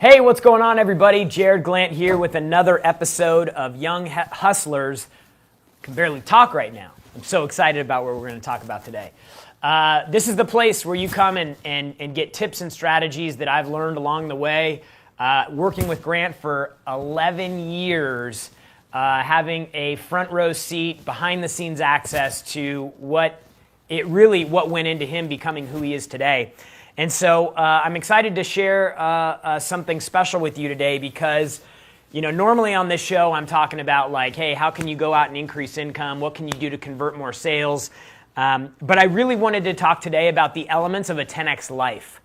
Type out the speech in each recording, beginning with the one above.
Hey, what's going on, everybody? Jarrod Glant here with another episode of Young Hustlers. I can barely talk right now. I'm so excited about what we're going to talk about today. This is the place where you come and get tips and strategies that I've learned along the way, working with Grant for 11 years, having a front row seat, behind the scenes access to what went into him becoming who he is today. And so I'm excited to share something special with you today because, normally on this show I'm talking about like, hey, how can you go out and increase income? What can you do to convert more sales? But I really wanted to talk today about the elements of a 10X life.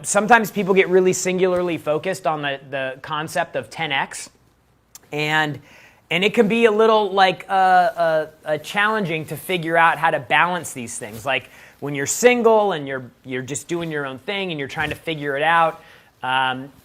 Sometimes people get really singularly focused on the concept of 10X, and it can be a little like challenging to figure out how to balance these things. Like when you're single and you're just doing your own thing and you're trying to figure it out,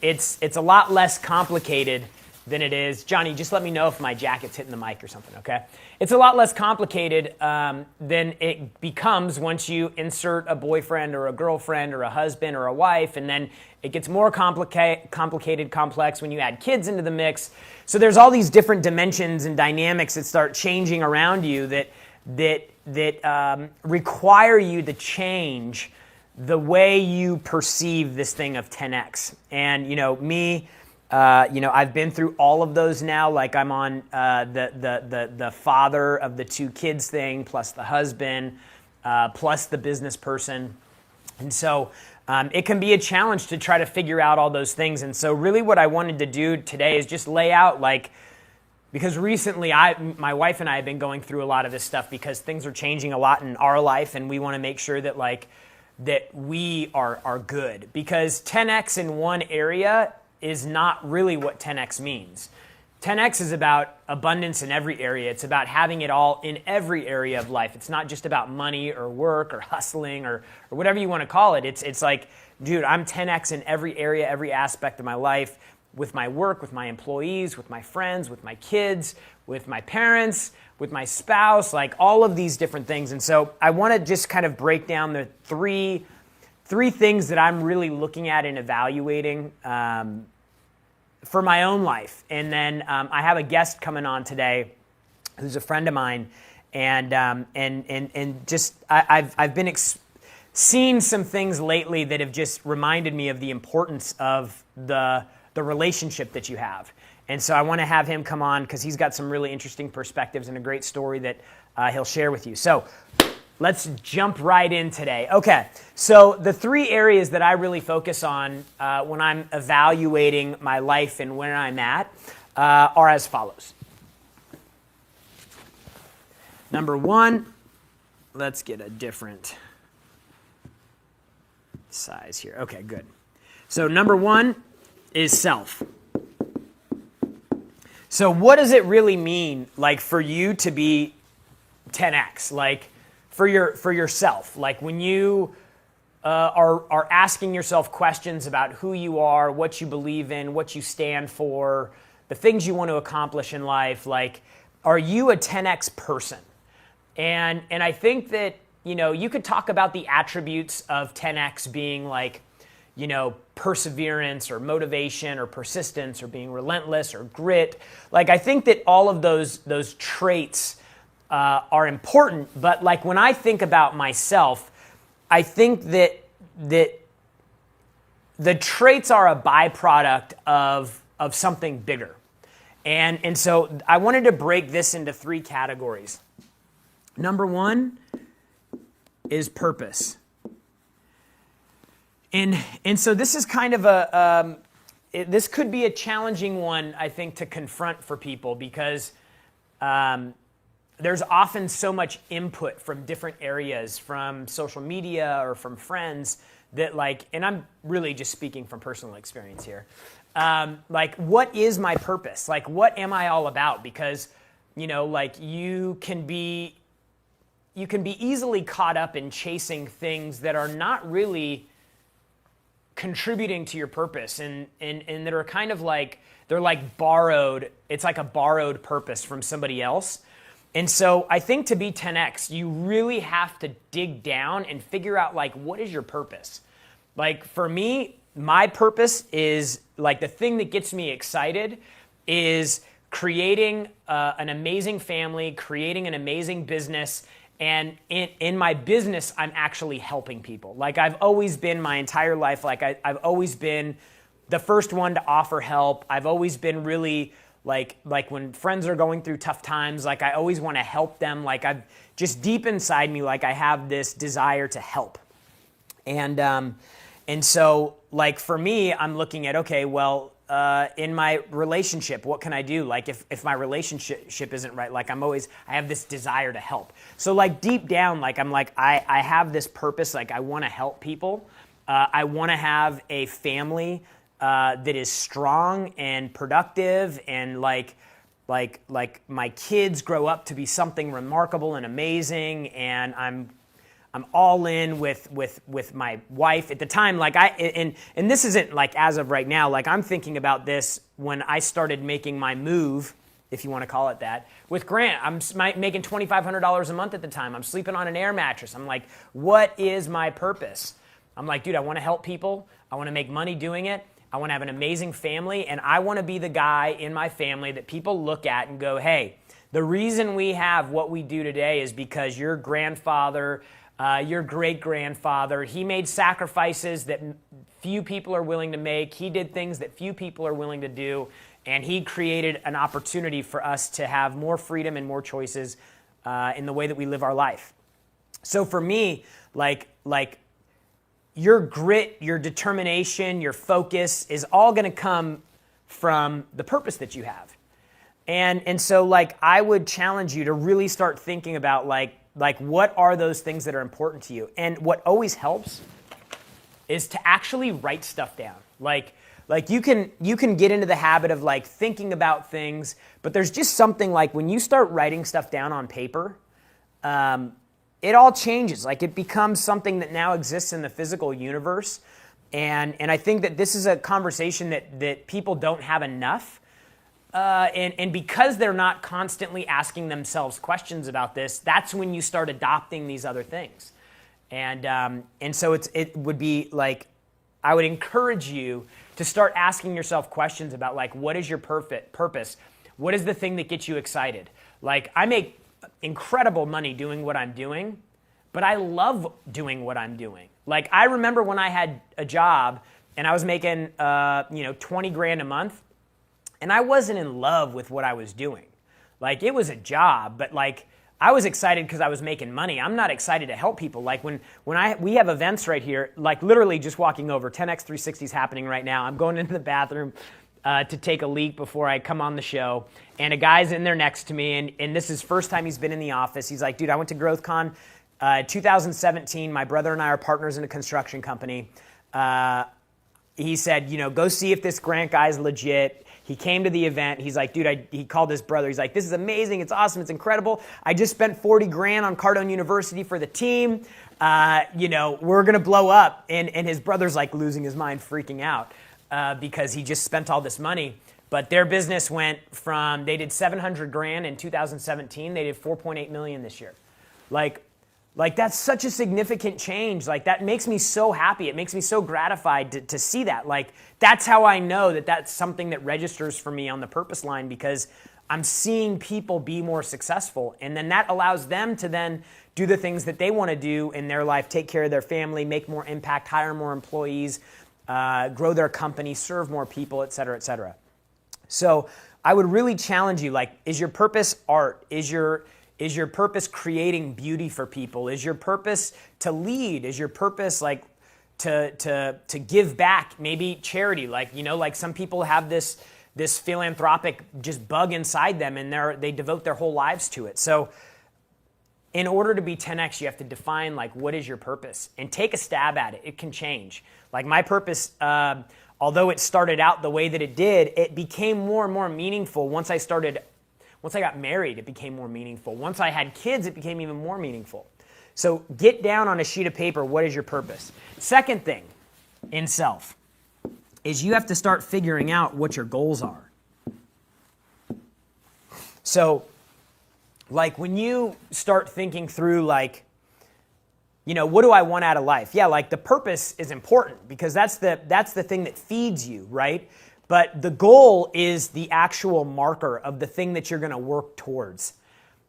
it's a lot less complicated than it is. Johnny, just let me know if my jacket's hitting the mic or something, okay? It's a lot less complicated than it becomes once you insert a boyfriend or a girlfriend or a husband or a wife, and then it gets more complicated, complex when you add kids into the mix. So there's all these different dimensions and dynamics that start changing around you that require you to change the way you perceive this thing of 10X. And I've been through all of those now. Like I'm on the father of the two kids thing, plus the husband, plus the business person. And so it can be a challenge to try to figure out all those things. And so really what I wanted to do today is just lay out because recently my wife and I have been going through a lot of this stuff because things are changing a lot in our life, and we want to make sure that that we are good. Because 10X in one area is not really what 10X means. 10X is about abundance in every area. It's about having it all in every area of life. It's not just about money or work or hustling or whatever you want to call it. It's like, dude, I'm 10X in every area, every aspect of my life, with my work, with my employees, with my friends, with my kids, with my parents, with my spouse, like all of these different things. And so I want to just kind of break down the three things that I'm really looking at and evaluating for my own life. And then I have a guest coming on today who's a friend of mine, and just I've been seeing some things lately that have just reminded me of the importance of the relationship that you have. And so I want to have him come on because he's got some really interesting perspectives and a great story that he'll share with you. So let's jump right in today. Okay, so the three areas that I really focus on when I'm evaluating my life and where I'm at are as follows. Number one, let's get a different size here. Okay, good. So number one is self. So what does it really mean, for you to be 10X, for yourself? Like when you are asking yourself questions about who you are, what you believe in, what you stand for, the things you want to accomplish in life, are you a 10X person? And I think that, you could talk about the attributes of 10X being perseverance or motivation or persistence or being relentless or grit. I think that all of those traits are important, but when I think about myself, I think that the traits are a byproduct of something bigger. And so I wanted to break this into three categories. Number one is purpose. And so this is kind of this could be a challenging one, I think, to confront for people because there's often so much input from different areas, from social media or from friends that and I'm really just speaking from personal experience here. What is my purpose? What am I all about? Because, you can be easily caught up in chasing things that are not really contributing to your purpose and that are kind of they're borrowed. It's like a borrowed purpose from somebody else. And so I think to be 10X, you really have to dig down and figure out what is your purpose? For me, my purpose is like the thing that gets me excited is creating an amazing family, creating an amazing business. And in my business, I'm actually helping people. Like I've always been my entire life. Like I've always been the first one to offer help. I've always been really like when friends are going through tough times, like I always want to help them. Like I've just deep inside me, like I have this desire to help. And so like for me, I'm looking at, okay, well, in my relationship, what can I do? Like if my relationship isn't right, like I have this desire to help. So like deep down, like I'm like, I have this purpose, like I want to help people. I want to have a family that is strong and productive, and like my kids grow up to be something remarkable and amazing, and I'm all in with my wife at the time. Like and this isn't like as of right now. Like I'm thinking about this when I started making my move, if you want to call it that, with Grant. I'm making $2,500 a month at the time. I'm sleeping on an air mattress. I'm like, what is my purpose? I'm like, dude, I want to help people. I want to make money doing it. I want to have an amazing family, and I want to be the guy in my family that people look at and go, hey, the reason we have what we do today is because your grandfather, your great-grandfather, he made sacrifices that few people are willing to make. He did things that few people are willing to do, and he created an opportunity for us to have more freedom and more choices in the way that we live our life. So for me, like your grit, your determination, your focus is all going to come from the purpose that you have. And so like I would challenge you to really start thinking about like what are those things that are important to you? And what always helps is to actually write stuff down. Like you can get into the habit of like thinking about things, but there's just something like when you start writing stuff down on paper, it all changes. Like it becomes something that now exists in the physical universe. And I think that this is a conversation that people don't have enough. And because they're not constantly asking themselves questions about this, that's when you start adopting these other things. And so it would be like, I would encourage you to start asking yourself questions about like, what is your purpose? What is the thing that gets you excited? Like I make incredible money doing what I'm doing, but I love doing what I'm doing. Like I remember when I had a job and I was making 20 grand a month, and I wasn't in love with what I was doing. Like it was a job, but like I was excited because I was making money. I'm not excited to help people. Like when we have events right here, like literally just walking over, 10x360 is happening right now. I'm going into the bathroom to take a leak before I come on the show, and a guy's in there next to me, and this is first time he's been in the office. He's like, dude, I went to GrowthCon 2017. My brother and I are partners in a construction company. He said, go see if this Grant guy's legit. He came to the event. He's like, dude, he called his brother. He's like, this is amazing. It's awesome. It's incredible. I just spent 40 grand on Cardone University for the team. We're going to blow up. And his brother's like losing his mind, freaking out because he just spent all this money. But their business went from, they did 700 grand in 2017. They did 4.8 million this year. Like that's such a significant change. Like that makes me so happy. It makes me so gratified to see that. Like that's how I know that that's something that registers for me on the purpose line, because I'm seeing people be more successful. And then that allows them to then do the things that they want to do in their life, take care of their family, make more impact, hire more employees, grow their company, serve more people, et cetera, et cetera. So I would really challenge you, like, is your purpose art? Is your purpose creating beauty for people? Is your purpose to lead? Is your purpose like to give back? Maybe charity, like some people have this philanthropic just bug inside them, and they devote their whole lives to it. So in order to be 10x, you have to define like what is your purpose and take a stab at it. It can change. Like my purpose, although it started out the way that it did, it became more and more meaningful once I got married. It became more meaningful. Once I had kids, it became even more meaningful. So get down on a sheet of paper, what is your purpose? Second thing in self is you have to start figuring out what your goals are. So like when you start thinking through like what do I want out of life? Yeah, like the purpose is important because that's the thing that feeds you, right? But the goal is the actual marker of the thing that you're going to work towards.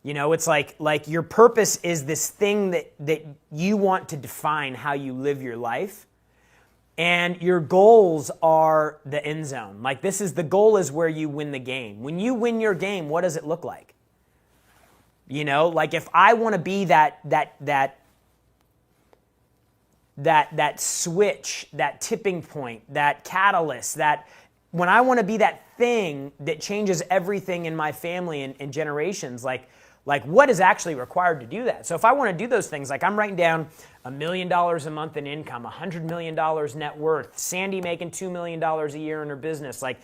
It's like your purpose is this thing that you want to define how you live your life. And your goals are the end zone. Like the goal is where you win the game. When you win your game, what does it look like? Like if I want to be that switch, that tipping point, that catalyst, when I want to be that thing that changes everything in my family and generations, like what is actually required to do that? So if I want to do those things, like I'm writing down $1 million a month in income, $100 million net worth, Sandy making $2 million a year in her business, like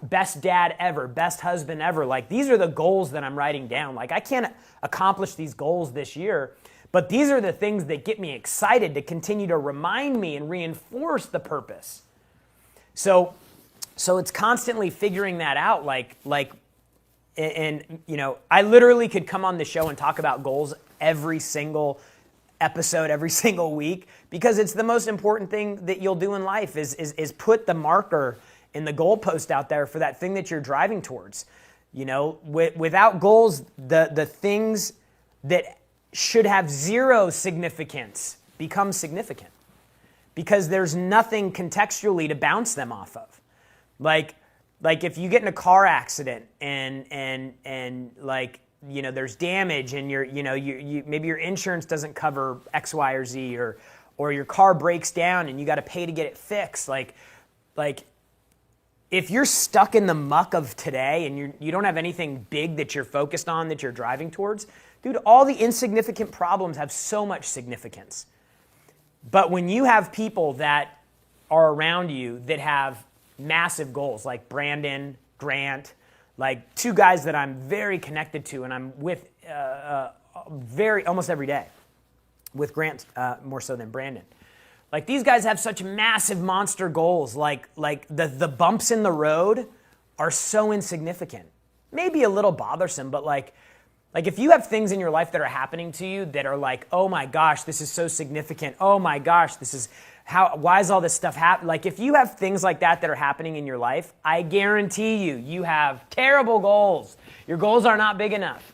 best dad ever, best husband ever. Like these are the goals that I'm writing down. Like I can't accomplish these goals this year, but these are the things that get me excited to continue to remind me and reinforce the purpose. So it's constantly figuring that out. And I literally could come on the show and talk about goals every single episode, every single week, because it's the most important thing that you'll do in life is put the marker and the goalpost out there for that thing that you're driving towards. Without goals, the things that should have zero significance become significant because there's nothing contextually to bounce them off of. Like if you get in a car accident and there's damage and you maybe your insurance doesn't cover X, Y, or Z, or your car breaks down and you got to pay to get it fixed. Like if you're stuck in the muck of today and you don't have anything big that you're focused on, that you're driving towards, dude, all the insignificant problems have so much significance. But when you have people that are around you that have massive goals, like Brandon, Grant, like two guys that I'm very connected to and I'm with almost every day, with Grant more so than Brandon. Like these guys have such massive monster goals, like the bumps in the road are so insignificant. Maybe a little bothersome, but like if you have things in your life that are happening to you that are like, oh my gosh, this is so significant. Oh my gosh, why is all this stuff happening? Like if you have things like that are happening in your life, I guarantee you have terrible goals. Your goals are not big enough.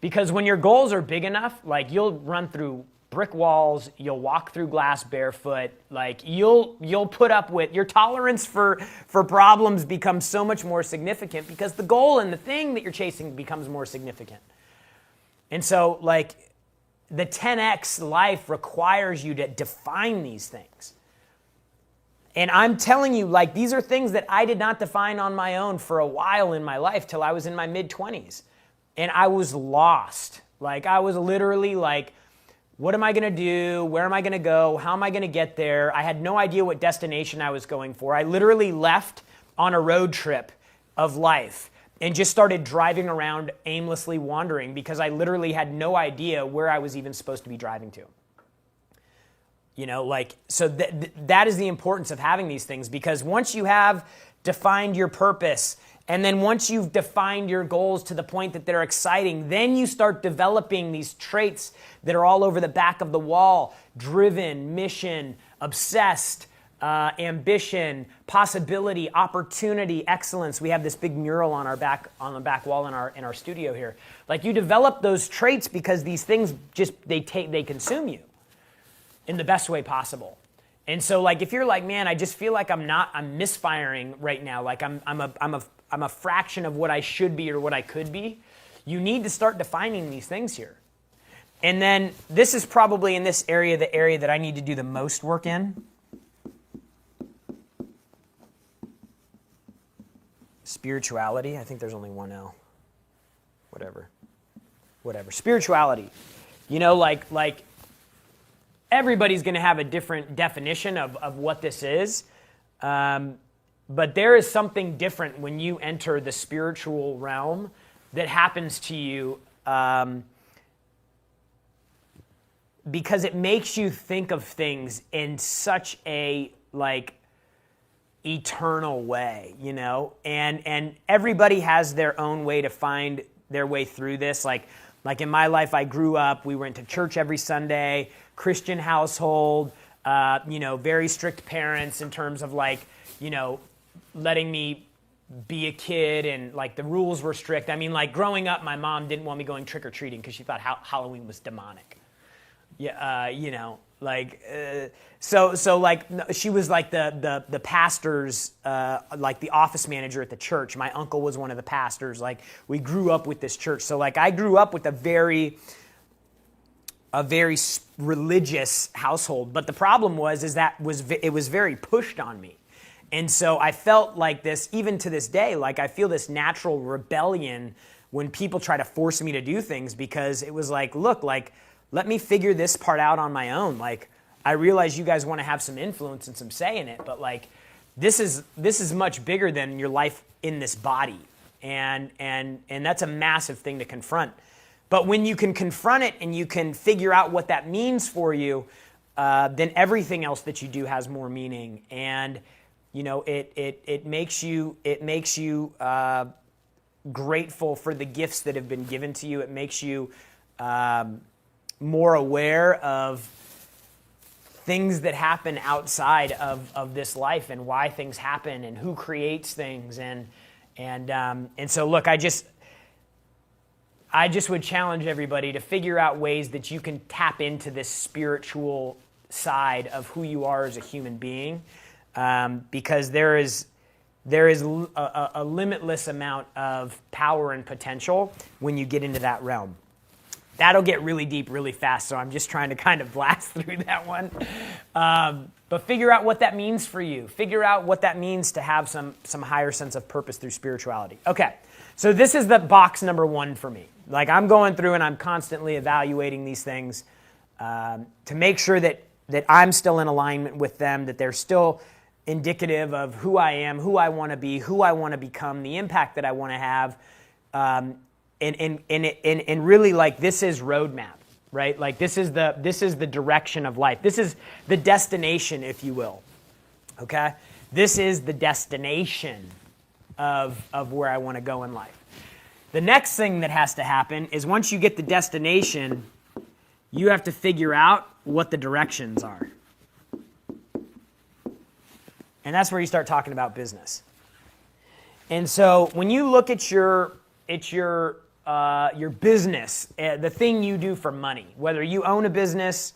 Because when your goals are big enough, like you'll run through brick walls, you'll walk through glass barefoot, like you'll put up with, your tolerance for problems becomes so much more significant because the goal and the thing that you're chasing becomes more significant. And so like the 10X life requires you to define these things. And I'm telling you, like these are things that I did not define on my own for a while in my life till I was in my mid-20s. And I was lost. Like I was literally like, what am I going to do? Where am I going to go? How am I going to get there? I had no idea what destination I was going for. I literally left on a road trip of life and just started driving around aimlessly wandering because I literally had no idea where I was even supposed to be driving to. So that is the importance of having these things, because once you have defined your purpose, and then once you've defined your goals to the point that they're exciting, then you start developing these traits that are all over the back of the wall: driven, mission, obsessed, ambition, possibility, opportunity, excellence. We have this big mural on the back wall in our studio here. Like you develop those traits because these things they consume you in the best way possible. And so like if you're like, man, I just feel like I'm misfiring right now, like I'm a fraction of what I should be or what I could be, you need to start defining these things here. And then this is probably in this area, the area that I need to do the most work in. Spirituality. I think there's only one L. Whatever. Spirituality. Like everybody's going to have a different definition of what this is. But there is something different when you enter the spiritual realm that happens to you, because it makes you think of things in such a eternal way, and everybody has their own way to find their way through this. Like Like in my life, I grew up, we went to church every Sunday, Christian household, very strict parents in terms of like, letting me be a kid, and like the rules were strict. I mean, like growing up, my mom didn't want me going trick-or-treating because she thought Halloween was demonic. Yeah, so like she was like the pastor's, like the office manager at the church. My uncle was one of the pastors. Like we grew up with this church. So like I grew up with a very religious household. But the problem is that it was very pushed on me. And so I felt like this, even to this day, like I feel this natural rebellion when people try to force me to do things, because it was like, look, like, let me figure this part out on my own. Like, I realize you guys want to have some influence and some say in it, but like, this is much bigger than your life in this body. And that's a massive thing to confront. But when you can confront it and you can figure out what that means for you, then everything else that you do has more meaning. And, it makes you grateful for the gifts that have been given to you. It makes you more aware of things that happen outside of this life, and why things happen, and who creates things, and so look, I just would challenge everybody to figure out ways that you can tap into this spiritual side of who you are as a human being, because there is a limitless amount of power and potential when you get into that realm. That'll get really deep really fast, so I'm just trying to kind of blast through that one. But figure out what that means for you. Figure out what that means to have some higher sense of purpose through spirituality. Okay, so this is the box number 1 for me. Like I'm going through and I'm constantly evaluating these things to make sure that I'm still in alignment with them, that they're still indicative of who I am, who I want to be, who I want to become, the impact that I want to have. And really, like, this is roadmap, right? Like this is the direction of life. This is the destination, if you will. Okay? This is the destination of where I want to go in life. The next thing that has to happen is once you get the destination, you have to figure out what the directions are. And that's where you start talking about business. And so when you look at your business, the thing you do for money, whether you own a business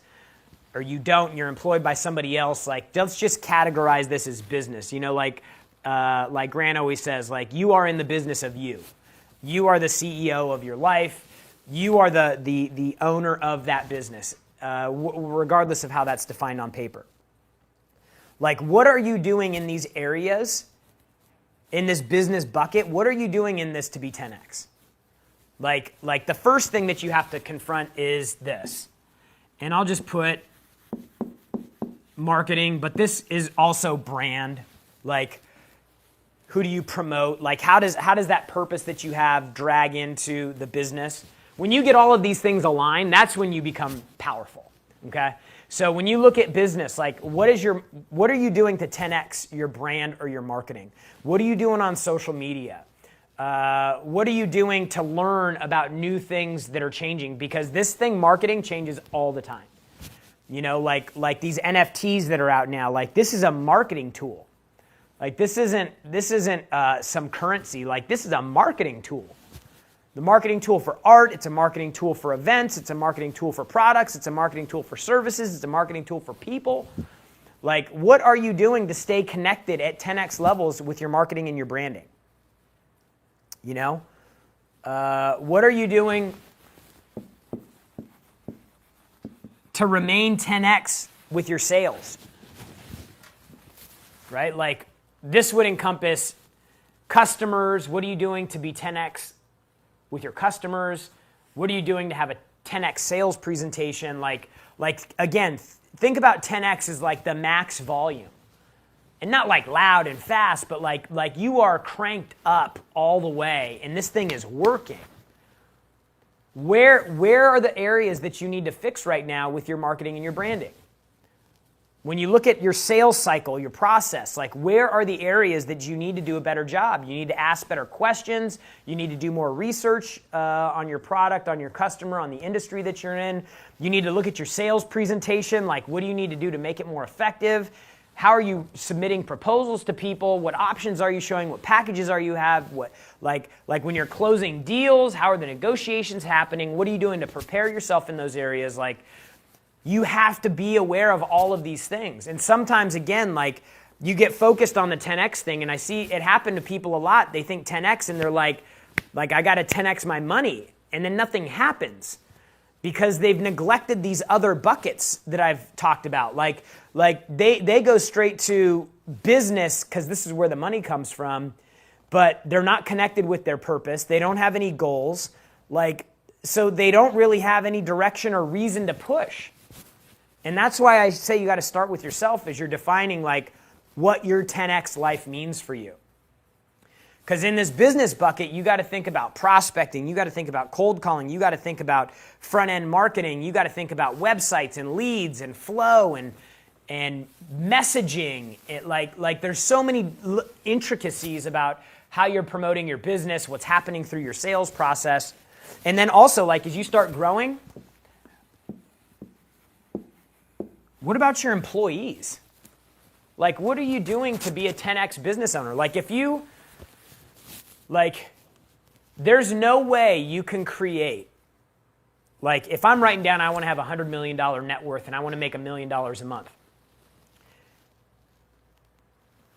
or you don't, you're employed by somebody else, like let's just categorize this as business. Like Grant always says, like you are in the business of you. You are the CEO of your life. You are the owner of that business, regardless of how that's defined on paper. Like, what are you doing in these areas, in this business bucket? What are you doing in this to be 10x? Like the first thing that you have to confront is this. And I'll just put marketing, but this is also brand. Like, who do you promote? Like, how does that purpose that you have drag into the business? When you get all of these things aligned, that's when you become powerful, okay? So when you look at business, like what are you doing to 10x your brand or your marketing? What are you doing on social media? What are you doing to learn about new things that are changing? Because this thing, marketing, changes all the time. Like these NFTs that are out now, like this is a marketing tool. Like this isn't some currency. Like this is a marketing tool. The marketing tool for art, it's a marketing tool for events, it's a marketing tool for products, it's a marketing tool for services, it's a marketing tool for people. Like, what are you doing to stay connected at 10x levels with your marketing and your branding? What are you doing to remain 10x with your sales? Right? Like, this would encompass customers. What are you doing to be 10x with your customers? What are you doing to have a 10x sales presentation? Like again, think about 10x as like the max volume. And not like loud and fast, but like you are cranked up all the way and this thing is working. Where are the areas that you need to fix right now with your marketing and your branding? When you look at your sales cycle, your process, like where are the areas that you need to do a better job? You need to ask better questions. You need to do more research on your product, on your customer, on the industry that you're in. You need to look at your sales presentation, like what do you need to do to make it more effective? How are you submitting proposals to people? What options are you showing? What packages are you have? What like when you're closing deals, how are the negotiations happening? What are you doing to prepare yourself in those areas? Like, you have to be aware of all of these things. And sometimes, again, like you get focused on the 10X thing, and I see it happen to people a lot. They think 10X and they're like I got to 10X my money, and then nothing happens because they've neglected these other buckets that I've talked about. Like they go straight to business because this is where the money comes from, but they're not connected with their purpose. They don't have any goals. So they don't really have any direction or reason to push. And that's why I say you got to start with yourself as you're defining like what your 10X life means for you. Because in this business bucket, you got to think about prospecting, you got to think about cold calling, you got to think about front-end marketing, you got to think about websites and leads and flow and messaging. Like there's so many intricacies about how you're promoting your business, what's happening through your sales process. And then also, like as you start growing, what about your employees? Like, what are you doing to be a 10X business owner? Like, there's no way you can create, like, if I'm writing down I want to have a $100 million net worth and I want to make $1 million a month.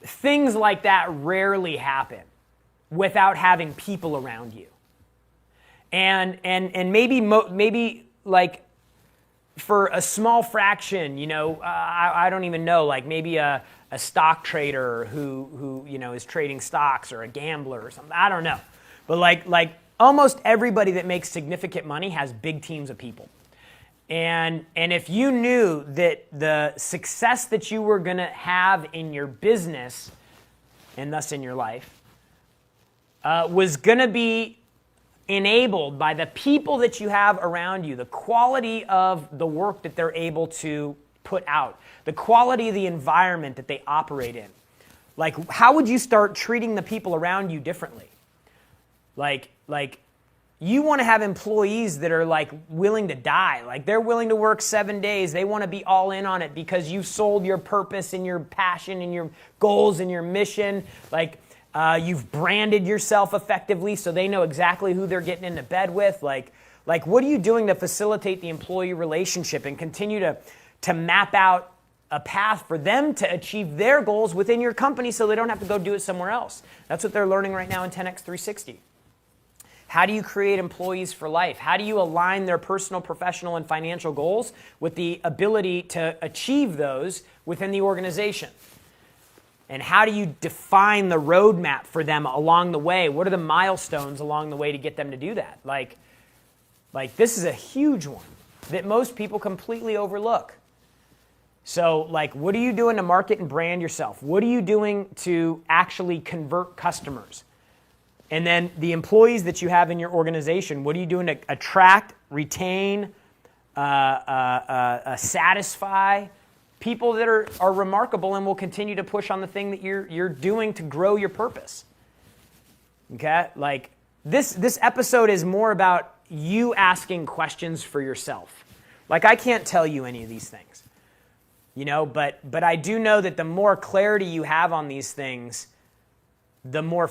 Things like that rarely happen without having people around you. And maybe like, for a small fraction, I don't even know, like maybe a stock trader who is trading stocks or a gambler or something. I don't know. But like almost everybody that makes significant money has big teams of people. And if you knew that the success that you were going to have in your business and thus in your life was going to be enabled by the people that you have around you, the quality of the work that they're able to put out, the quality of the environment that they operate in. Like, how would you start treating the people around you differently? Like you want to have employees that are like willing to die. Like they're willing to work 7 days. They want to be all in on it because you've sold your purpose and your passion and your goals and your mission. You've branded yourself effectively so they know exactly who they're getting into bed with. Like what are you doing to facilitate the employee relationship and continue to map out a path for them to achieve their goals within your company so they don't have to go do it somewhere else? That's what they're learning right now in 10X 360. How do you create employees for life? How do you align their personal, professional, and financial goals with the ability to achieve those within the organization? And how do you define the roadmap for them along the way? What are the milestones along the way to get them to do that? Like this is a huge one that most people completely overlook. So what are you doing to market and brand yourself? What are you doing to actually convert customers? And then the employees that you have in your organization, what are you doing to attract, retain, satisfy people that are remarkable and will continue to push on the thing that you're doing to grow your purpose? Okay? Like this episode is more about you asking questions for yourself. Like I can't tell you any of these things. But I do know that the more clarity you have on these things, the more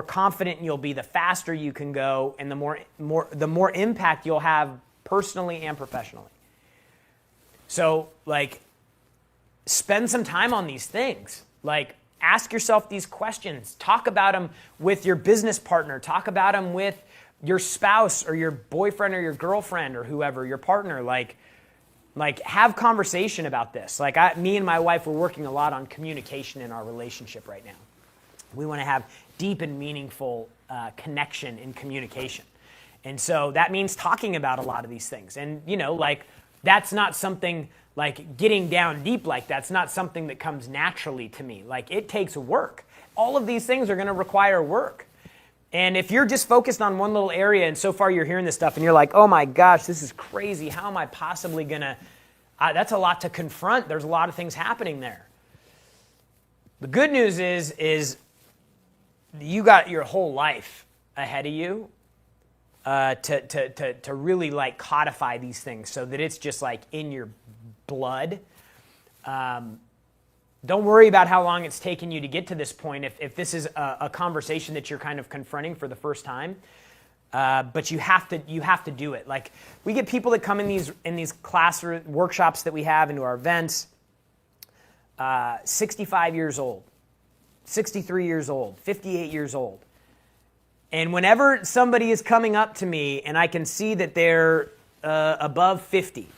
confident you'll be, the faster you can go, and the more impact you'll have personally and professionally. So spend some time on these things. Ask yourself these questions. Talk about them with your business partner. Talk about them with your spouse or your boyfriend or your girlfriend or whoever, your partner. Have conversation about this. Me and my wife, we're working a lot on communication in our relationship right now. We want to have deep and meaningful connection in communication. And so that means talking about a lot of these things. And, that's not something getting down deep that's not something that comes naturally to me. It takes work. All of these things are going to require work. And if you're just focused on one little area and so far you're hearing this stuff and you're like, oh my gosh, this is crazy. How am I possibly going to That's a lot to confront. There's a lot of things happening there. The good news is you got your whole life ahead of you to really like codify these things so that it's just like in your blood. Don't worry about how long it's taken you to get to this point. If this is a conversation that you're kind of confronting for the first time, but you have to do it. Like we get people that come in these class workshops that we have into our events, 65 years old, 63 years old, 58 years old. And whenever somebody is coming up to me and I can see that they're above 50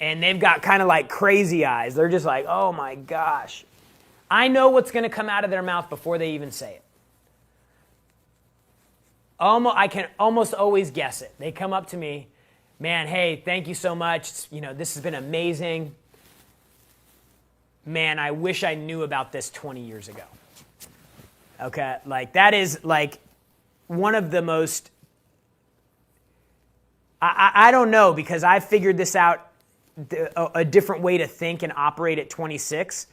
and they've got kind of like crazy eyes, they're just like, oh my gosh. I know what's going to come out of their mouth before they even say it. I can almost always guess it. They come up to me, man, hey, thank you so much. This has been amazing. Man, I wish I knew about this 20 years ago. Okay, like that is like one of the most, I don't know, because I figured this out, a different way to think and operate at 26.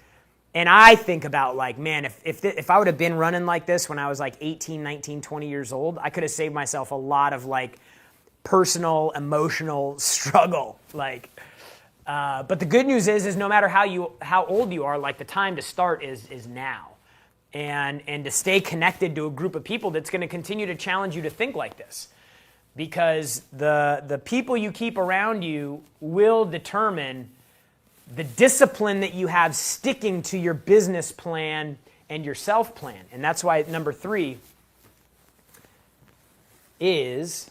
And I think about like, man, if I would have been running like this when I was like 18, 19, 20 years old, I could have saved myself a lot of like personal, emotional struggle. Like, but the good news is no matter how old you are, like the time to start is now. And to stay connected to a group of people that's going to continue to challenge you to think like this. Because the people you keep around you will determine the discipline that you have sticking to your business plan and your self plan. And that's why number 3 is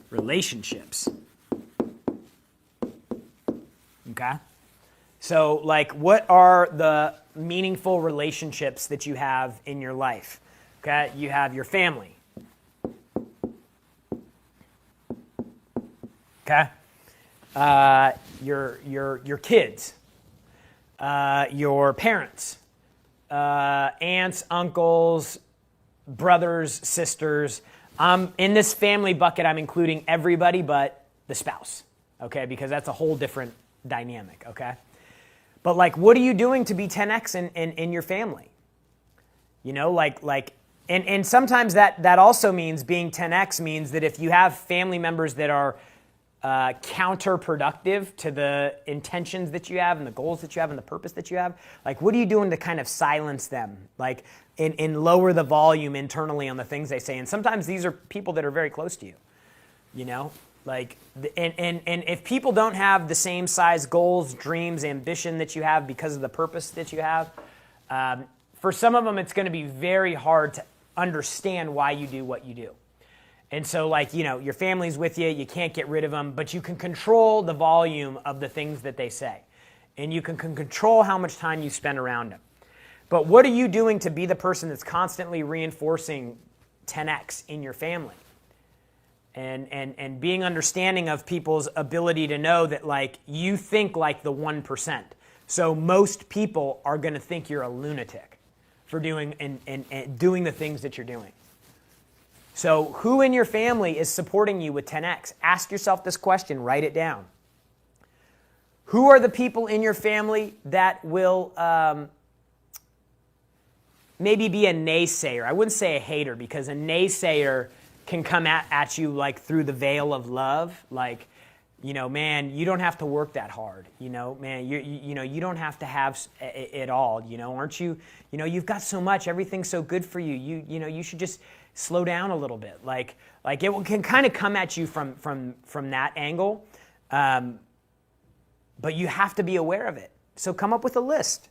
relationships. Okay? So, like, what are the meaningful relationships that you have in your life? Okay? You have your family. Okay? Your kids, your parents, aunts, uncles, brothers, sisters. In this family bucket, I'm including everybody but the spouse, okay? Because that's a whole different dynamic, okay? But like, what are you doing to be 10x in your family? And sometimes that also means being 10x means that if you have family members that are counterproductive to the intentions that you have and the goals that you have and the purpose that you have, like what are you doing to kind of silence them, like and lower the volume internally on the things they say? And sometimes these are people that are very close to you, like and if people don't have the same size goals, dreams, ambition that you have because of the purpose that you have, for some of them it's going to be very hard to understand why you do what you do. And so, like, your family's with you, you can't get rid of them, but you can control the volume of the things that they say. And you can control how much time you spend around them. But what are you doing to be the person that's constantly reinforcing 10x in your family? And being understanding of people's ability to know that, like, you think like the 1%. So most people are going to think you're a lunatic for doing and doing the things that you're doing. So who in your family is supporting you with 10x? Ask yourself this question, write it down. Who are the people in your family that will maybe be a naysayer? I wouldn't say a hater, because a naysayer can come at you like through the veil of love. Like, man, you don't have to work that hard. Man, you don't have to have it all. Aren't you? You've got so much. Everything's so good for you. You should just slow down a little bit. Like it can kind of come at you from that angle, but you have to be aware of it. So come up with a list.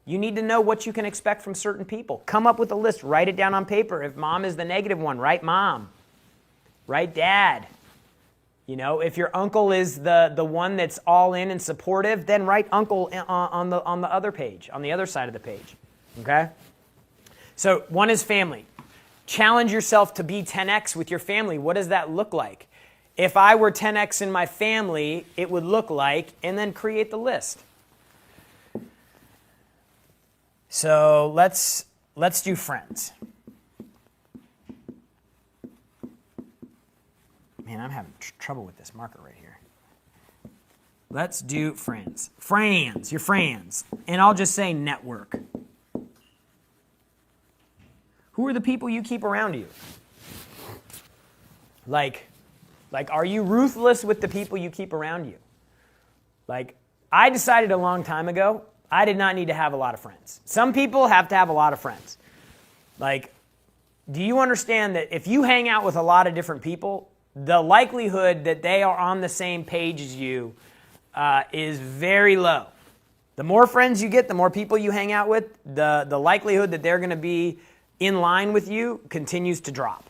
You need to know what you can expect from certain people. Come up with a list. Write it down on paper. If mom is the negative one, write mom. Write dad. If your uncle is the one that's all in and supportive, then write uncle on the other page, on the other side of the page. Okay? So one is family. Challenge yourself to be 10x with your family. What does that look like? If I were 10x in my family, it would look like, and then create the list. So let's do friends. Man, I'm having trouble with this marker right here. Let's do friends. Friends, your friends. And I'll just say network. Who are the people you keep around you? Like, are you ruthless with the people you keep around you? Like, I decided a long time ago, I did not need to have a lot of friends. Some people have to have a lot of friends. Like, do you understand that if you hang out with a lot of different people, the likelihood that they are on the same page as you is very low. The more friends you get, the more people you hang out with, the likelihood that they're going to be in line with you continues to drop.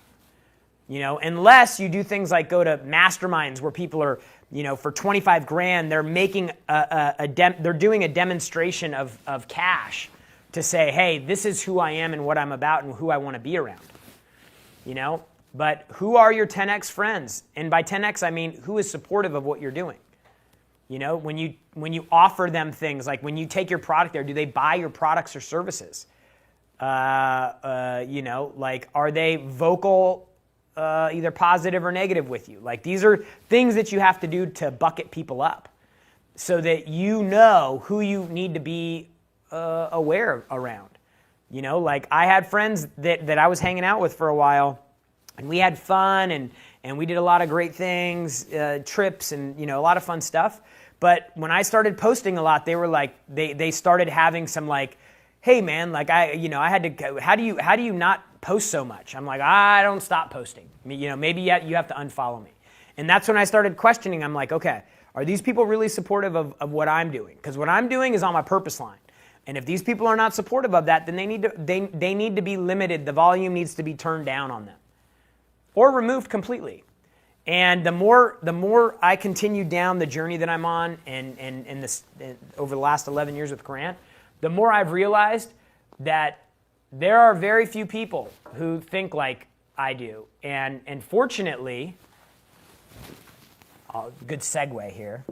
You know, unless you do things like go to masterminds where people are, you know, for 25 grand, they're making they're doing a demonstration of cash to say, hey, this is who I am and what I'm about and who I want to be around. You know, but who are your 10x friends? And by 10x, I mean who is supportive of what you're doing. You know, when you offer them things, like when you take your product there, do they buy your products or services? You know, like, are they vocal, either positive or negative with you? Like, these are things that you have to do to bucket people up so that you know who you need to be aware of around. You know, like, I had friends that I was hanging out with for a while, and we had fun, and we did a lot of great things, trips, and, you know, a lot of fun stuff. But when I started posting a lot, they were like, they started having some like, hey man, like I had to, how do you not post so much? I'm like, I don't stop posting. You know, maybe you have to unfollow me. And that's when I started questioning. I'm like, okay, are these people really supportive of what I'm doing? Because what I'm doing is on my purpose line. And if these people are not supportive of that, then they need to be limited. The volume needs to be turned down on them or removed completely. And the more I continue down the journey that I'm on and over the last 11 years with Grant, the more I've realized that there are very few people who think like I do. And fortunately, good segue here.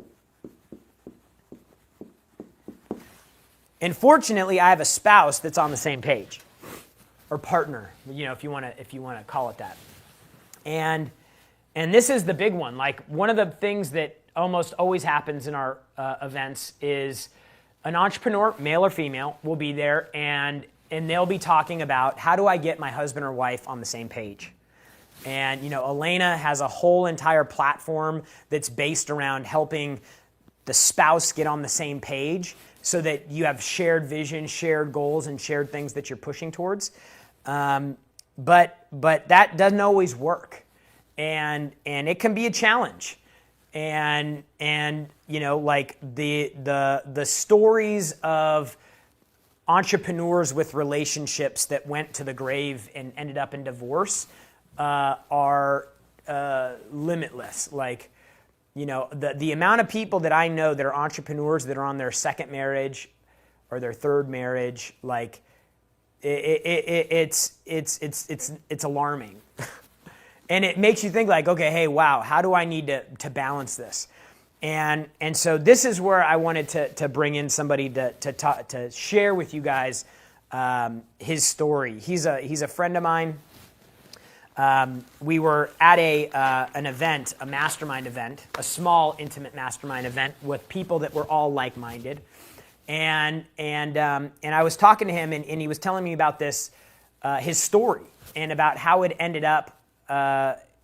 And fortunately, I have a spouse that's on the same page, or partner, you know, if you want to call it that. And this is the big one. Like, one of the things that almost always happens in our events is an entrepreneur, male or female, will be there, and they'll be talking about, how do I get my husband or wife on the same page? And, you know, Elena has a whole entire platform that's based around helping the spouse get on the same page so that you have shared vision, shared goals, and shared things that you're pushing towards. But that doesn't always work. And it can be a challenge. And you know, like the stories of entrepreneurs with relationships that went to the grave and ended up in divorce are limitless. Like, you know, the amount of people that I know that are entrepreneurs that are on their second marriage or their third marriage, like it's alarming. And it makes you think like, okay, hey, wow, how do I need to balance this? And so this is where I wanted to bring in somebody to share with you guys his story. He's a friend of mine. We were at an event, a mastermind event, a small, intimate mastermind event with people that were all like-minded. And I was talking to him, and he was telling me about this, his story, and about how it ended up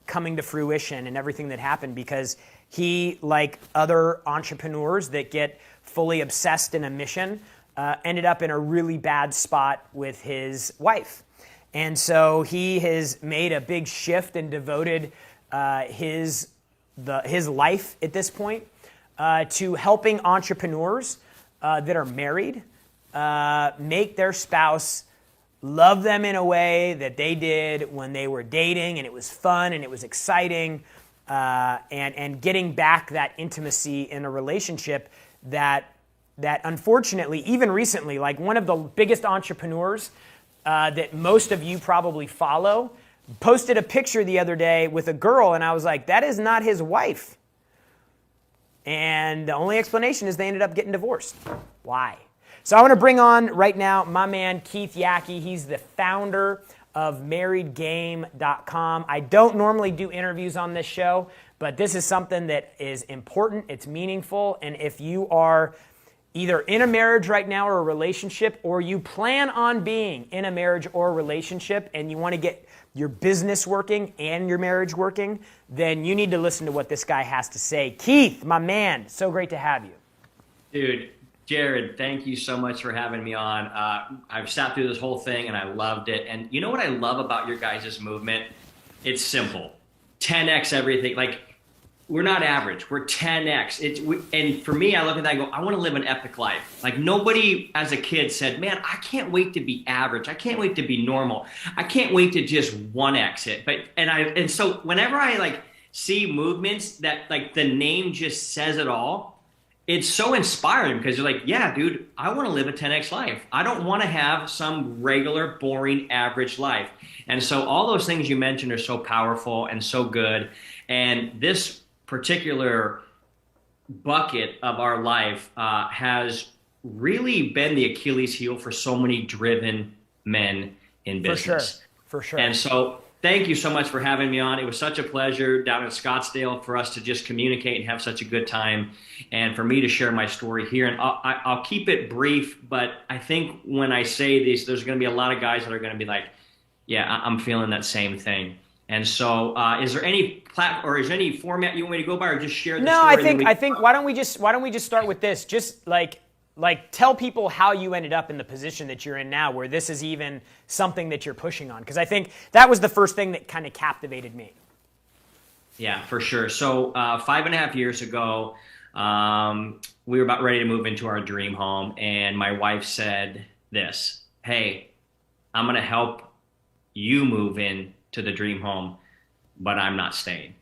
coming to fruition and everything that happened, because he, like other entrepreneurs that get fully obsessed in a mission, ended up in a really bad spot with his wife. And so he has made a big shift and devoted his life at this point to helping entrepreneurs that are married make their spouse love them in a way that they did when they were dating, and it was fun and it was exciting, and getting back that intimacy in a relationship that unfortunately, even recently, like one of the biggest entrepreneurs that most of you probably follow, posted a picture the other day with a girl, and I was like, that is not his wife. And the only explanation is they ended up getting divorced. Why? So I want to bring on right now my man, Keith Yackey. He's the founder of marriedgame.com. I don't normally do interviews on this show, but this is something that is important, it's meaningful, and if you are either in a marriage right now or a relationship, or you plan on being in a marriage or a relationship and you want to get your business working and your marriage working, then you need to listen to what this guy has to say. Keith, my man, so great to have you. Dude, Jarrod, thank you so much for having me on. I've sat through this whole thing and I loved it. And you know what I love about your guys' movement? It's simple. 10x everything. Like, we're not average. We're 10x. And for me, I look at that and go, I want to live an epic life. Like, nobody as a kid said, man, I can't wait to be average. I can't wait to be normal. I can't wait to just 1x it. And so whenever I like see movements that like the name just says it all, it's so inspiring because you're like, yeah, dude, I want to live a 10x life. I don't want to have some regular, boring, average life. And so all those things you mentioned are so powerful and so good. And this particular bucket of our life has really been the Achilles heel for so many driven men in business. For sure. And so thank you so much for having me on. It was such a pleasure down in Scottsdale for us to just communicate and have such a good time, and for me to share my story here. And I'll keep it brief, but I think when I say this, there's going to be a lot of guys that are going to be like, yeah, I'm feeling that same thing. And so is there any is there any format you want me to go by, or just share the story? No, I think why don't we just start with this? Just like tell people how you ended up in the position that you're in now, where this is even something that you're pushing on. Because I think that was the first thing that kind of captivated me. Yeah, for sure. So 5.5 years ago, we were about ready to move into our dream home. And my wife said this, hey, I'm going to help you move in to the dream home, but I'm not staying.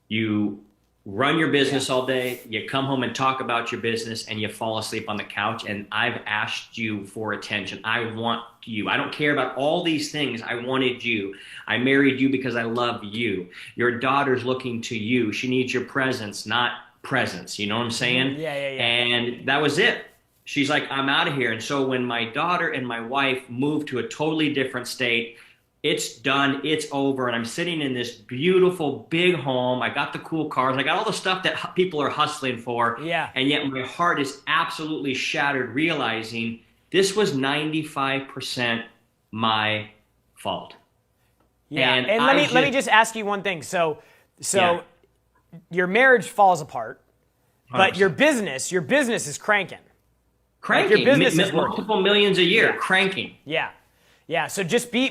You run your business all day, you come home and talk about your business, and you fall asleep on the couch, and I've asked you for attention. I want you. I don't care about all these things. I wanted you. I married you because I love you. Your daughter's looking to you. She needs your presence, not presence. You know what I'm saying? Yeah. And that was it. She's like, I'm out of here. And so when my daughter and my wife moved to a totally different state, it's done, it's over, and I'm sitting in this beautiful big home. I got the cool cars, I got all the stuff that people are hustling for, and yet my heart is absolutely shattered, realizing this was 95% my fault. Yeah, and let me just ask you one thing. So your marriage falls apart, but 100%. your business is cranking. Like your business is multiple millions a year, cranking. Yeah, so just be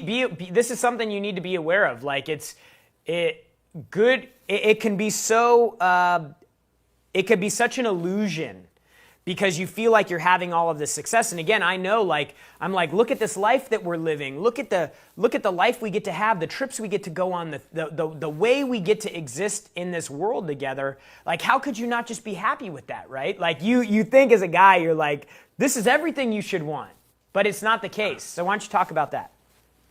this is something you need to be aware of. Like it can be so it could be such an illusion because you feel like you're having all of this success. And again, I know, like, I'm like, look at this life that we're living. Look at the life we get to have, the trips we get to go on, the way we get to exist in this world together. Like, how could you not just be happy with that, right? Like, you think as a guy, you're like, this is everything you should want. But it's not the case. So why don't you talk about that?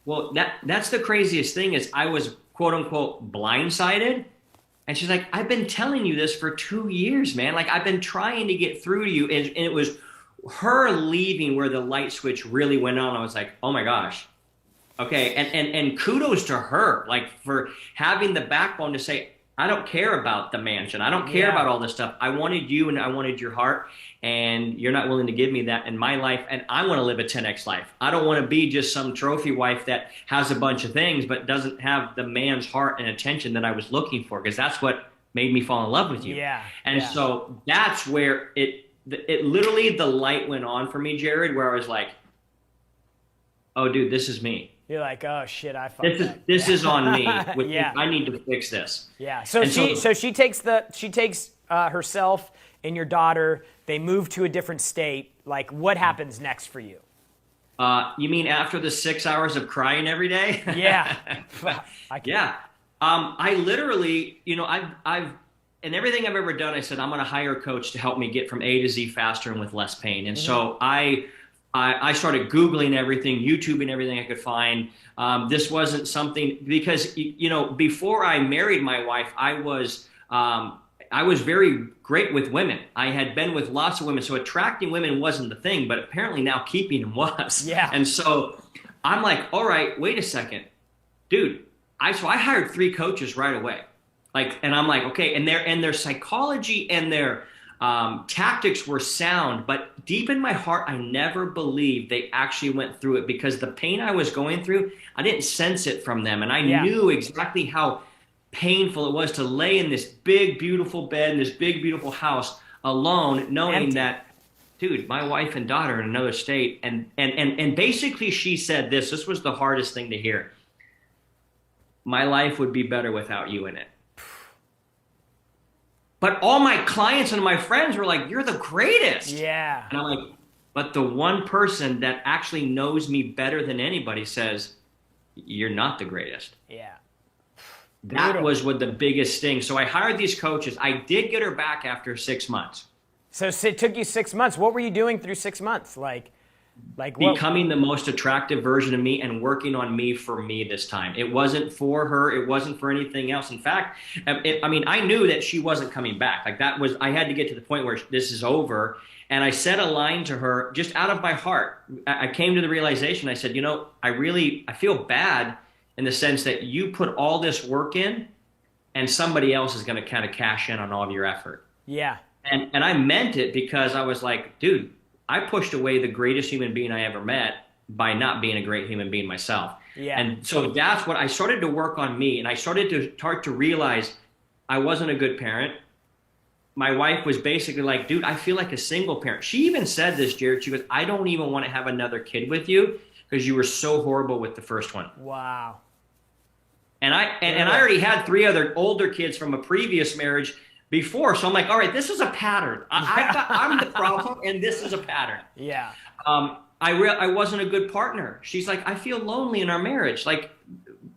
Well, that's the craziest thing is I was, quote unquote, blindsided. And she's like, I've been telling you this for 2 years, man. Like, I've been trying to get through to you. And it was her leaving where the light switch really went on. I was like, oh my gosh. Okay. And kudos to her, like, for having the backbone to say, I don't care about the mansion. I don't care about all this stuff. I wanted you and I wanted your heart, and you're not willing to give me that in my life, and I want to live a 10X life. I don't want to be just some trophy wife that has a bunch of things but doesn't have the man's heart and attention that I was looking for, because that's what made me fall in love with you. So that's where it literally, the light went on for me, Jarrod, where I was like, oh, dude, this is me. You're like, oh shit, I fucked up. This is on me. I need to fix this. Yeah. So she takes herself and your daughter. They move to a different state. Like, what happens next for you? You mean after the 6 hours of crying every day? Yeah. I literally, I've in everything I've ever done, I said I'm going to hire a coach to help me get from A to Z faster and with less pain. And so I started Googling everything, YouTubing everything I could find. This wasn't something, because, before I married my wife, I was very great with women. I had been with lots of women. So attracting women wasn't the thing, but apparently now keeping them was. Yeah. And so I'm like, all right, wait a second, dude. So I hired 3 coaches right away. And I'm like, okay, and their psychology and their tactics were sound, but deep in my heart, I never believed they actually went through it, because the pain I was going through, I didn't sense it from them. And I knew exactly how painful it was to lay in this big, beautiful bed in this big, beautiful house alone, knowing that, dude, my wife and daughter are in another state. And basically she said this was the hardest thing to hear. My life would be better without you in it. But all my clients and my friends were like, you're the greatest. Yeah. And I'm like, but the one person that actually knows me better than anybody says, you're not the greatest. Yeah. That was what the biggest thing. So I hired these coaches. I did get her back after 6 months. So it took you 6 months. What were you doing through 6 months? Like what? Becoming the most attractive version of me and working on me for me this time. It wasn't for her. It wasn't for anything else. In fact, I knew that she wasn't coming back. I had to get to the point where this is over. And I said a line to her just out of my heart. I came to the realization. I said, I feel bad in the sense that you put all this work in and somebody else is going to kind of cash in on all of your effort. Yeah. And I meant it, because I was like, dude, I pushed away the greatest human being I ever met by not being a great human being myself. Yeah. And so that's what I started to work on me. And I started to realize I wasn't a good parent. My wife was basically like, dude, I feel like a single parent. She even said this, Jarrod. She goes, I don't even want to have another kid with you because you were so horrible with the first one. Wow. And I already had 3 other older kids from a previous marriage before. So I'm like, all right, this is a pattern. I'm the problem, and this is a pattern. Yeah. I wasn't a good partner. She's like, I feel lonely in our marriage. Like,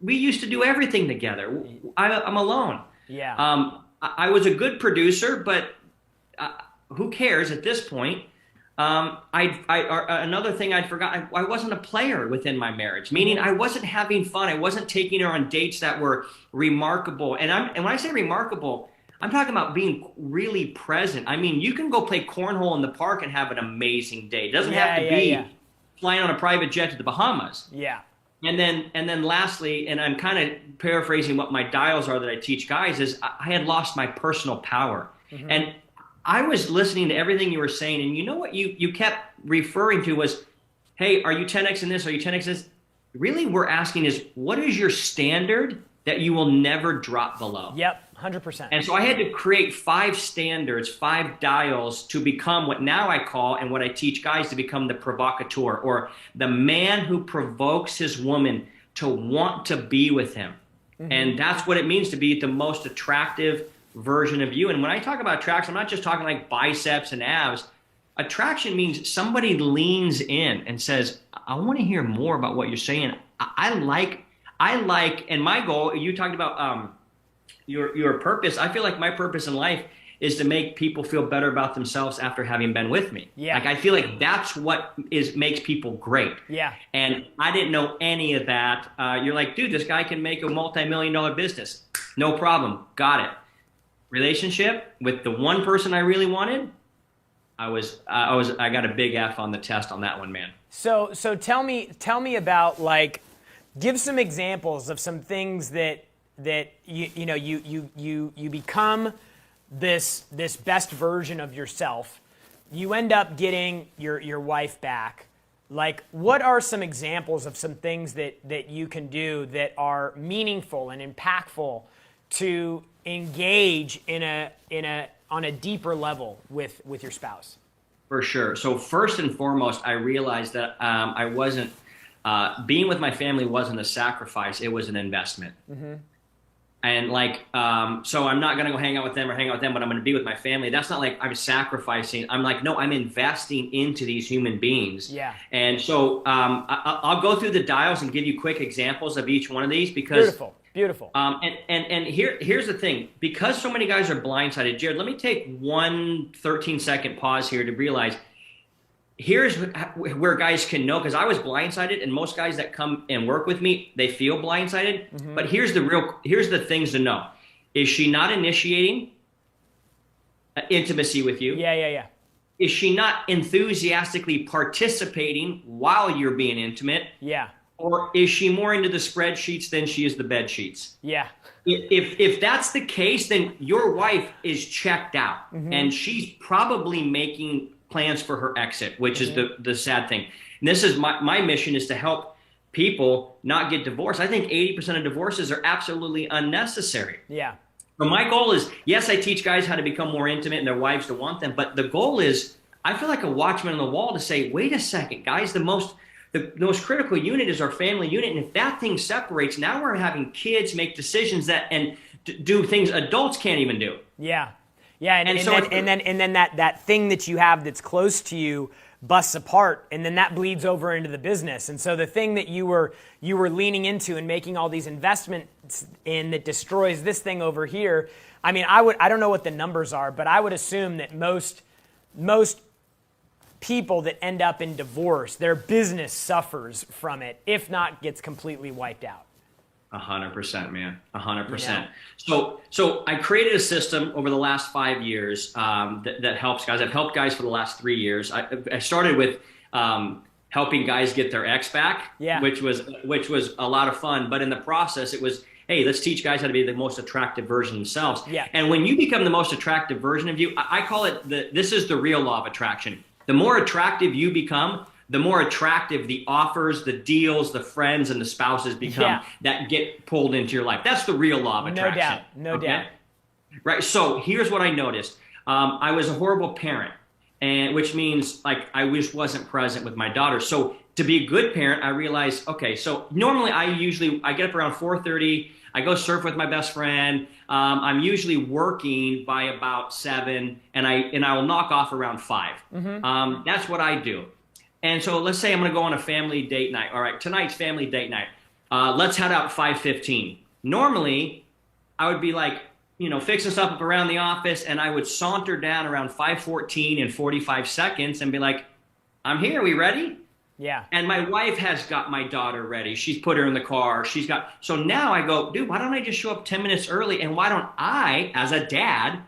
we used to do everything together. I'm alone. Yeah. I was a good producer, but who cares at this point? Another thing I'd forgotten, I wasn't a player within my marriage, meaning I wasn't having fun. I wasn't taking her on dates that were remarkable. And when I say remarkable, I'm talking about being really present. I mean, you can go play cornhole in the park and have an amazing day. It doesn't have to be flying on a private jet to the Bahamas. Yeah. And then lastly, and I'm kind of paraphrasing what my dials are that I teach guys, is I had lost my personal power. Mm-hmm. And I was listening to everything you were saying, and you know what you kept referring to was, hey, are you 10X in this? Are you 10X in this? Really, we're asking is, what is your standard that you will never drop below? Yep. 100%. And so I had to create 5 standards, 5 dials to become what now I call, and what I teach guys to become, the provocateur, or the man who provokes his woman to want to be with him. Mm-hmm. And that's what it means to be the most attractive version of you. And when I talk about attraction, I'm not just talking like biceps and abs. Attraction means somebody leans in and says, I want to hear more about what you're saying. I like, and my goal, you talked about, your purpose. I feel like my purpose in life is to make people feel better about themselves after having been with me. Yeah. Like, I feel like that's what makes people great. Yeah. And I didn't know any of that. You're like, dude, this guy can make a multi-million-dollar business. No problem. Got it. Relationship with the one person I really wanted. I got a big F on the test on that one, man. So tell me about, like, give some examples of some things that you become this best version of yourself. You end up getting your wife back. Like, what are some examples of some things that you can do that are meaningful and impactful to engage on a deeper level with your spouse? For sure. So first and foremost, I realized that I wasn't being with my family wasn't a sacrifice; it was an investment. Mm-hmm. And so I'm not going to go hang out with them, but I'm going to be with my family. That's not like I'm sacrificing. I'm like, no, I'm investing into these human beings. Yeah. And so I'll go through the dials and give you quick examples of each one of these, because beautiful. And here's the thing, because so many guys are blindsided. Jarrod, let me take 13-second pause here to realize, here's where guys can know, because I was blindsided, and most guys that come and work with me, they feel blindsided. Mm-hmm. But here's the things to know. Is she not initiating intimacy with you? Yeah. Is she not enthusiastically participating while you're being intimate? Yeah. Or is she more into the spreadsheets than she is the bed sheets? Yeah. If that's the case, then your wife is checked out, and she's probably making plans for her exit, which is the sad thing. And this is my mission, is to help people not get divorced. I think 80% of divorces are absolutely unnecessary. Yeah. But my goal is, yes, I teach guys how to become more intimate and their wives to want them, but the goal is, I feel like a watchman on the wall to say, wait a second, guys, the most critical unit is our family unit, and if that thing separates, now we're having kids make decisions and do things adults can't even do. Yeah. Yeah, and then that thing that you have that's close to you busts apart, and then that bleeds over into the business. And so the thing that you were leaning into and making all these investments in that destroys this thing over here. I mean, I don't know what the numbers are, but I would assume that most people that end up in divorce, their business suffers from it, if not gets completely wiped out. 100%, man. 100%. So I created a system over the last 5 years that helps guys. I've helped guys for the last 3 years. I started with helping guys get their ex back, which was a lot of fun. But in the process, it was, hey, let's teach guys how to be the most attractive version of themselves. Yeah. And when you become the most attractive version of you, I call it this is the real law of attraction. The more attractive you become, the more attractive the offers, the deals, the friends, and the spouses become that get pulled into your life. That's the real law of attraction. No doubt. Right. So here's what I noticed. I was a horrible parent, which means like I just wasn't present with my daughter. So to be a good parent, I realized, okay, so normally I get up around 4:30. I go surf with my best friend. I'm usually working by about 7, and I will knock off around 5. That's what I do. And so let's say I'm going to go on a family date night. All right, tonight's family date night. Let's head out 5:15. Normally, I would be like, fixing stuff up around the office, and I would saunter down around 5:14 and 45 seconds and be like, I'm here. We ready? Yeah. And my wife has got my daughter ready. She's put her in the car. So now I go, dude, why don't I just show up 10 minutes early? And why don't I, as a dad,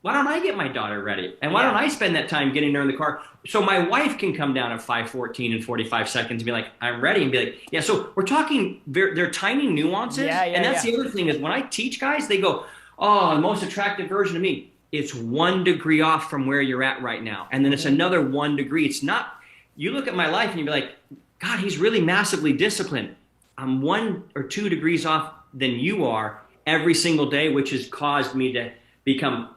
why don't I get my daughter ready? And why don't I spend that time getting her in the car? So my wife can come down at 5:14 and 45 seconds and be like, I'm ready. And be like, yeah. So we're talking, they're tiny nuances. And that's the other thing is when I teach guys, they go, oh, the most attractive version of me. It's 1 degree off from where you're at right now. And then it's another 1 degree. It's not, you look at my life and you'd be like, God, he's really massively disciplined. I'm 1 or 2 degrees off than you are every single day, which has caused me to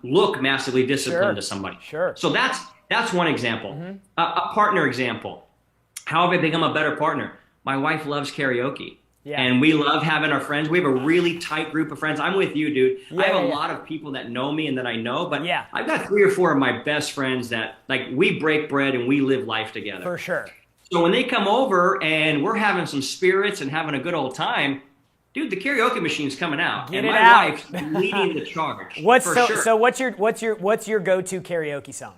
look massively disciplined to somebody. Sure. So that's one example. A partner example. How have I become a better partner? My wife loves karaoke. Yeah. And we love having our friends. We have a really tight group of friends. I'm with you, dude. I have a lot of people that know me and that I know, but I've got 3 or 4 of my best friends that like we break bread and we live life together. For sure. So when they come over and we're having some spirits and having a good old time, dude, the karaoke machine's coming out. Get and it my out. wife's leading the charge. So what's your go-to karaoke song?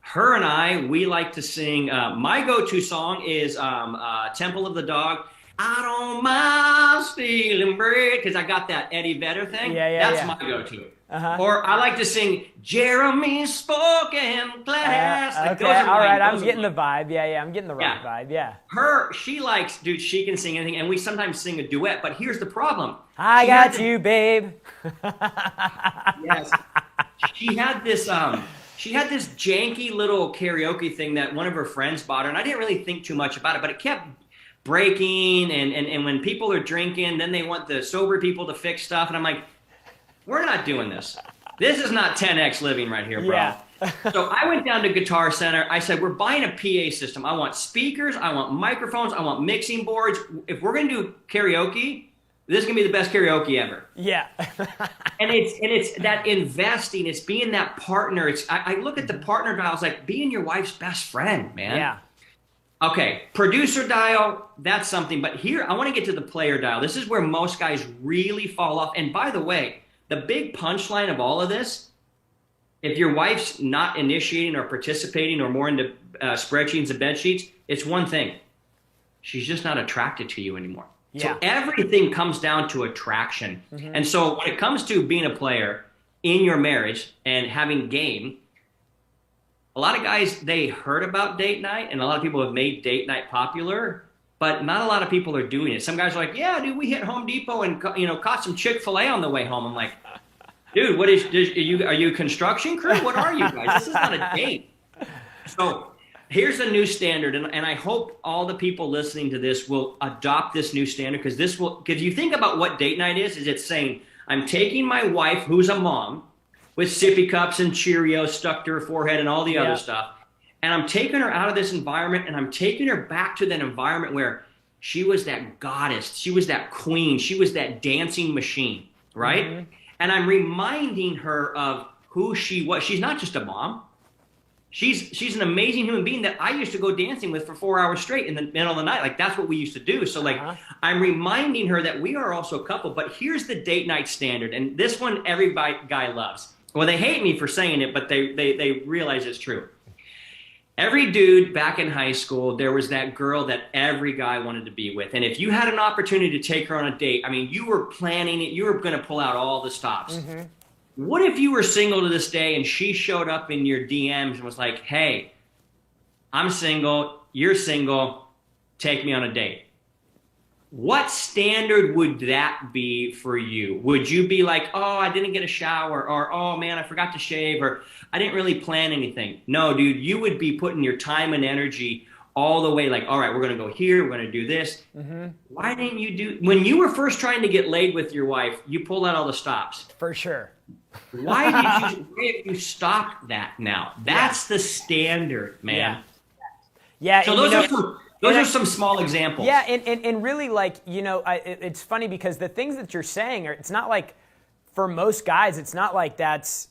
Her and I, we like to sing. My go-to song is Temple of the Dog. I don't mind stealing bread, because I got that Eddie Vedder thing. That's my go-to. Or I like to sing Jeremy's spoken class. Okay, all right, I'm getting the vibe. I'm getting the right vibe. She likes, dude, she can sing anything, and we sometimes sing a duet, but here's the problem. I got you, babe. Yes. She had this janky little karaoke thing that one of her friends bought her, and I didn't really think too much about it, but it kept breaking, and when people are drinking, then they want the sober people to fix stuff, and I'm like, we're not doing this. This is not 10X living right here, bro. So I went down to Guitar Center. I said, we're buying a PA system. I want speakers. I want microphones. I want mixing boards. If we're going to do karaoke, this is going to be the best karaoke ever. Yeah. and it's that investing. It's being that partner. I look at the partner dial. It's like being your wife's best friend, man. Yeah. Okay, producer dial, that's something. But here, I want to get to the player dial. This is where most guys really fall off. And by the way, the big punchline of all of this, if your wife's not initiating or participating or more into spreadsheets and bed sheets, it's one thing. She's just not attracted to you anymore. Yeah. So everything comes down to attraction. And so when it comes to being a player in your marriage and having game, a lot of guys, they heard about date night, and a lot of people have made date night popular, but not a lot of people are doing it. Some guys are like, yeah, dude, we hit Home Depot and caught some Chick-fil-A on the way home. I'm like, dude, are you a construction crew? What are you guys? This is not a date. So here's a new standard, and I hope all the people listening to this will adopt this new standard, because you think about what date night is it's saying, I'm taking my wife, who's a mom, with sippy cups and Cheerios stuck to her forehead and all the other stuff, and I'm taking her out of this environment, and I'm taking her back to that environment where she was that goddess, she was that queen, she was that dancing machine, right? Mm-hmm. And I'm reminding her of who she was. She's not just a mom. She's an amazing human being that I used to go dancing with for 4 hours straight in the middle of the night. Like, that's what we used to do. So, like, I'm reminding her that we are also a couple. But here's the date night standard. And this one every guy loves. Well, they hate me for saying it, but they realize it's true. Every dude back in high school, there was that girl that every guy wanted to be with. And if you had an opportunity to take her on a date, I mean, you were planning it. You were going to pull out all the stops. Mm-hmm. What if you were single to this day and she showed up in your DMs and was like, hey, I'm single, you're single, take me on a date? What standard would that be for you? Would you be like, oh, I didn't get a shower, or oh man, I forgot to shave, or I didn't really plan anything? No, dude, you would be putting your time and energy all the way, like, all right, we're going to go here, we're going to do this. Mm-hmm. Why didn't you when you were first trying to get laid with your wife, you pulled out all the stops? For sure. Why did you stop that now? That's the standard, man. Yeah. So those are some small examples. Yeah, and really, like, it's funny because the things that you're saying it's not like, for most guys, it's not like that's,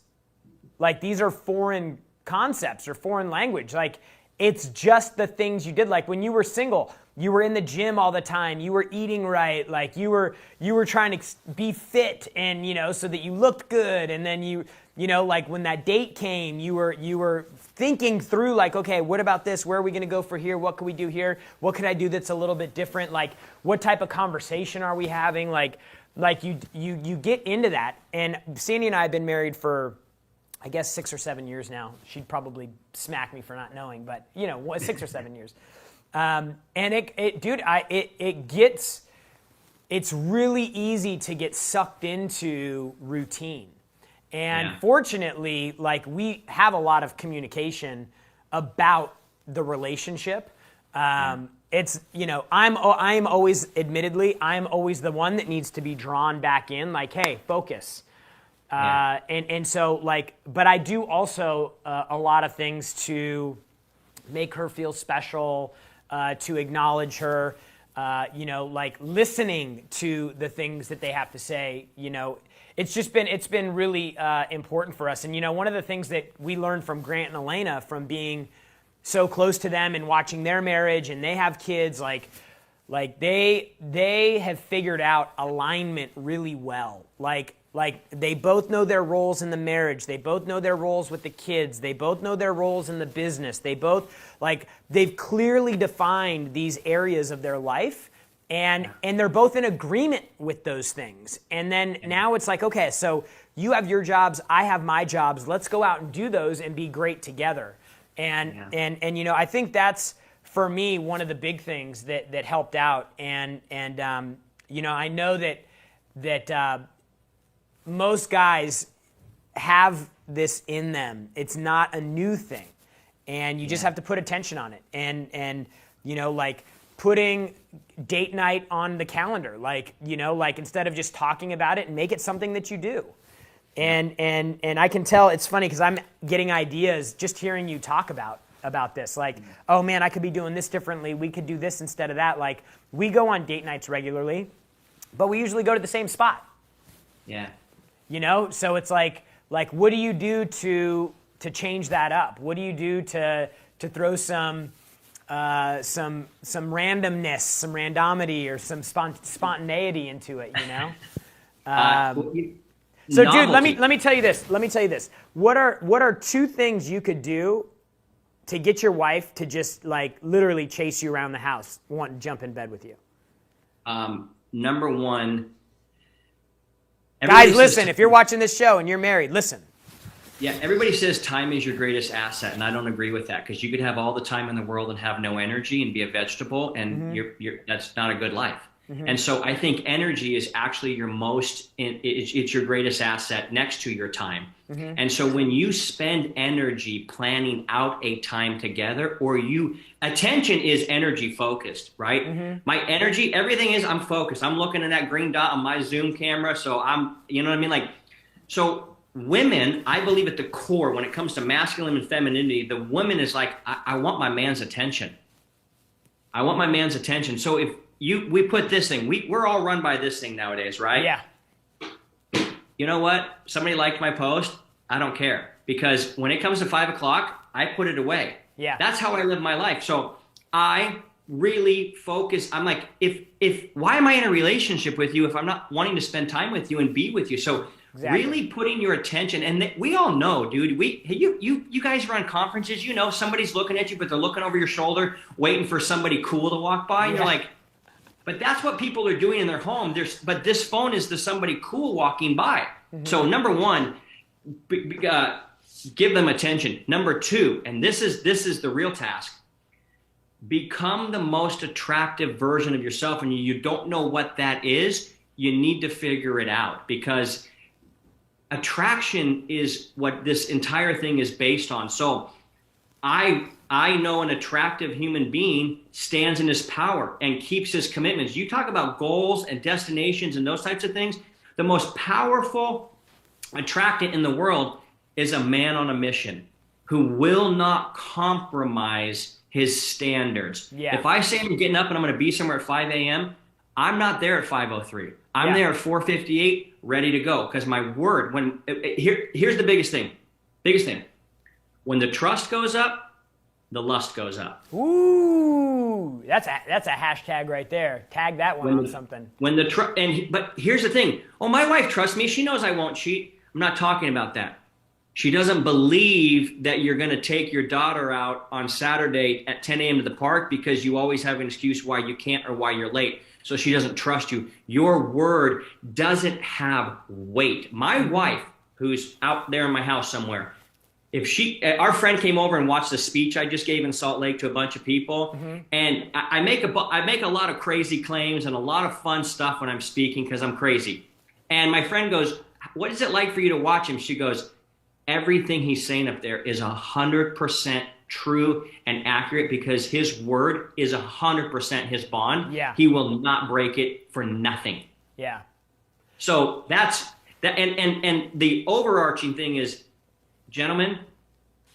like, these are foreign concepts or foreign language. Like, it's just the things you did. Like, when you were single, you were in the gym all the time. You were eating right. Like, you were trying to be fit, and so that you looked good. And then like, when that date came, you were thinking through, like, okay, what about this? Where are we going to go for here? What can we do here? What could I do that's a little bit different? Like, what type of conversation are we having? Like you get into that. And Sandy and I have been married for, I guess, 6 or 7 years now. She'd probably smack me for not knowing, but 6 or 7 years. And it's really easy to get sucked into routine. And fortunately, like, we have a lot of communication about the relationship. It's, I'm always the one that needs to be drawn back in, like, hey, focus. And so, like, but I do also a lot of things to make her feel special, to acknowledge her, like, listening to the things that they have to say. It's been really important for us. And one of the things that we learned from Grant and Elena, from being so close to them and watching their marriage, and they have kids, like they have figured out alignment really well. Like they both know their roles in the marriage. They both know their roles with the kids. They both know their roles in the business. They both, like, they've clearly defined these areas of their life, and they're both in agreement with those things. And then now it's like, okay, so you have your jobs, I have my jobs. Let's go out and do those and be great together. And I think that's, for me, one of the big things that helped out. And I know that most guys have this in them. It's not a new thing, and you just have to put attention on it. And like, putting date night on the calendar, like instead of just talking about it, and make it something that you do. And I can tell, it's funny because I'm getting ideas just hearing you talk about this. Like, oh man, I could be doing this differently. We could do this instead of that. Like, we go on date nights regularly, but we usually go to the same spot. Yeah. So it's like what do you do to change that up? What do you do to throw some randomness, some randomity, or some spontaneity into it? So, dude, let me tell you this. What are two things you could do to get your wife to just, like, literally chase you around the house, want to jump in bed with you? Number one. Guys, listen, if you're watching this show and you're married, listen. Yeah, everybody says time is your greatest asset, and I don't agree with that because you could have all the time in the world and have no energy and be a vegetable, and that's not a good life. And so I think energy is actually your it's your greatest asset next to your time. And so when you spend energy planning out a time together, attention is energy focused, right? My energy, everything is, I'm focused. I'm looking at that green dot on my Zoom camera. So you know what I mean? Like, so women, I believe at the core, when it comes to masculine and femininity, the woman is like, I want my man's attention. I want my man's attention. So if we put this thing, we're all run by this thing nowadays, right? Yeah. You know what? Somebody liked my post. I don't care, because when it comes to 5 o'clock, I put it away. Yeah. That's how I live my life. So I really focus. I'm like, why am I in a relationship with you if I'm not wanting to spend time with you and be with you? So really putting your attention, and we all know, dude, you guys are on conferences, you know, somebody's looking at you, but they're looking over your shoulder, waiting for somebody cool to walk by. And you're like, but that's what people are doing in their home. But this phone is to somebody cool walking by. So number one, give them attention. Number two, and this is the real task, become the most attractive version of yourself. And you don't know what that is, you need to figure it out, because attraction is what this entire thing is based on. So I know an attractive human being stands in his power and keeps his commitments. You talk about goals and destinations and those types of things. The most powerful attractant in the world is a man on a mission who will not compromise his standards. Yeah. If I say I'm getting up and I'm going to be somewhere at 5 a.m., I'm not there at 5:03. I'm there at 4:58, ready to go. Because my word, here's the biggest thing. When the trust goes up, the lust goes up. Ooh, that's a hashtag right there. Tag that one on something. But here's the thing. Oh, my wife trusts me. She knows I won't cheat. I'm not talking about that. She doesn't believe that you're going to take your daughter out on Saturday at 10 a.m. to the park because you always have an excuse why you can't or why you're late. So she doesn't trust you. Your word doesn't have weight. My wife, who's out there in my house somewhere, our friend came over and watched the speech I just gave in Salt Lake to a bunch of people, and I make a lot of crazy claims and a lot of fun stuff when I'm speaking because I'm crazy. And my friend goes, "What is it like for you to watch him?" She goes, "Everything he's saying up there is 100% true and accurate because his word is 100% his bond. Yeah. He will not break it for nothing." Yeah. So that's that. And the overarching thing is, gentlemen,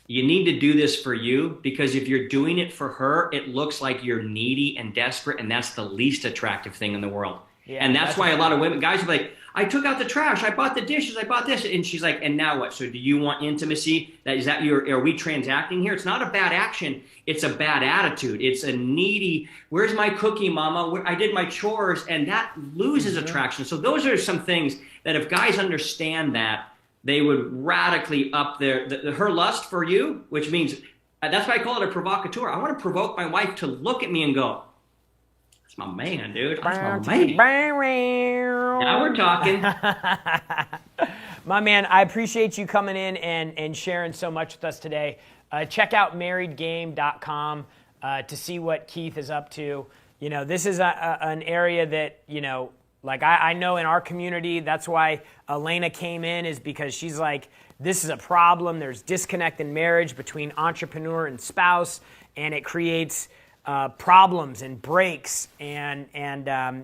you need to do this for you, because if you're doing it for her, it looks like you're needy and desperate, and that's the least attractive thing in the world. Yeah, and that's why a lot of guys are like, "I took out the trash, I bought the dishes, I bought this," and she's like, "And now what? So do you want intimacy? Are we transacting here?" It's not a bad action, it's a bad attitude. It's a needy, "Where's my cookie, mama? I did my chores," and that loses attraction. So those are some things that if guys understand that, they would radically up her lust for you, which means, that's why I call it a provocateur. I want to provoke my wife to look at me and go, "That's my man, dude. That's my man." Now we're talking. My man, I appreciate you coming in and sharing so much with us today. Check out marriedgame.com to see what Keith is up to. You know, this is an area that, you know, like I know in our community, that's why Elena came in, is because she's like, this is a problem. There's disconnect in marriage between entrepreneur and spouse, and it creates problems and breaks, and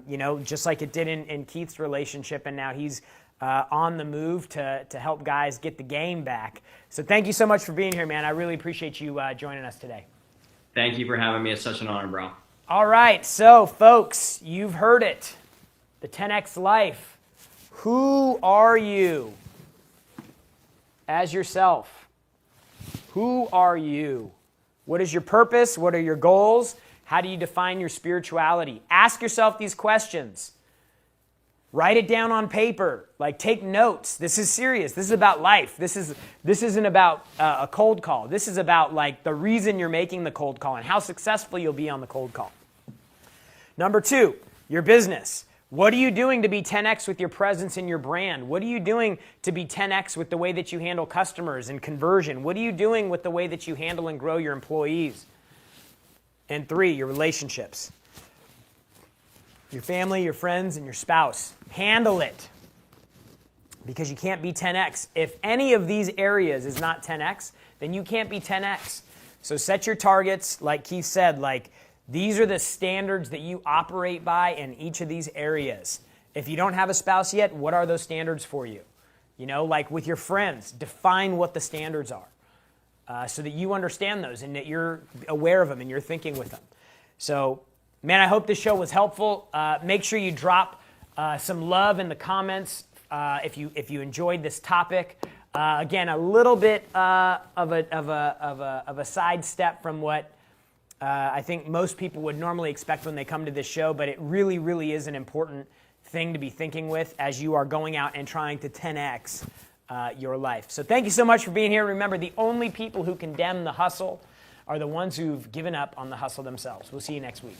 you know, just like it did in Keith's relationship, and now he's on the move to help guys get the game back. So thank you so much for being here, man. I really appreciate you joining us today. Thank you for having me. It's such an honor, bro. All right, so folks, you've heard it. The 10X Life. Who are you as yourself? Who are you? What is your purpose? What are your goals? How do you define your spirituality? Ask yourself these questions. Write it down on paper. Like, take notes. This is serious. This is about life. This isn't about a cold call. This is about like the reason you're making the cold call and how successful you'll be on the cold call. Number 2, your business. What are you doing to be 10x with your presence and your brand? What are you doing to be 10x with the way that you handle customers and conversion? What are you doing with the way that you handle and grow your employees? And 3, your relationships. Your family, your friends, and your spouse. Handle it. Because you can't be 10x. If any of these areas is not 10x, then you can't be 10x. So set your targets, like Keith said, like these are the standards that you operate by in each of these areas. If you don't have a spouse yet, what are those standards for you? You know, like with your friends, define what the standards are so that you understand those and that you're aware of them and you're thinking with them. So, man, I hope this show was helpful. Make sure you drop some love in the comments if you enjoyed this topic. Again, a little bit of a sidestep from what I think most people would normally expect when they come to this show, but it really, really is an important thing to be thinking with as you are going out and trying to 10x your life. So thank you so much for being here. Remember, the only people who condemn the hustle are the ones who've given up on the hustle themselves. We'll see you next week.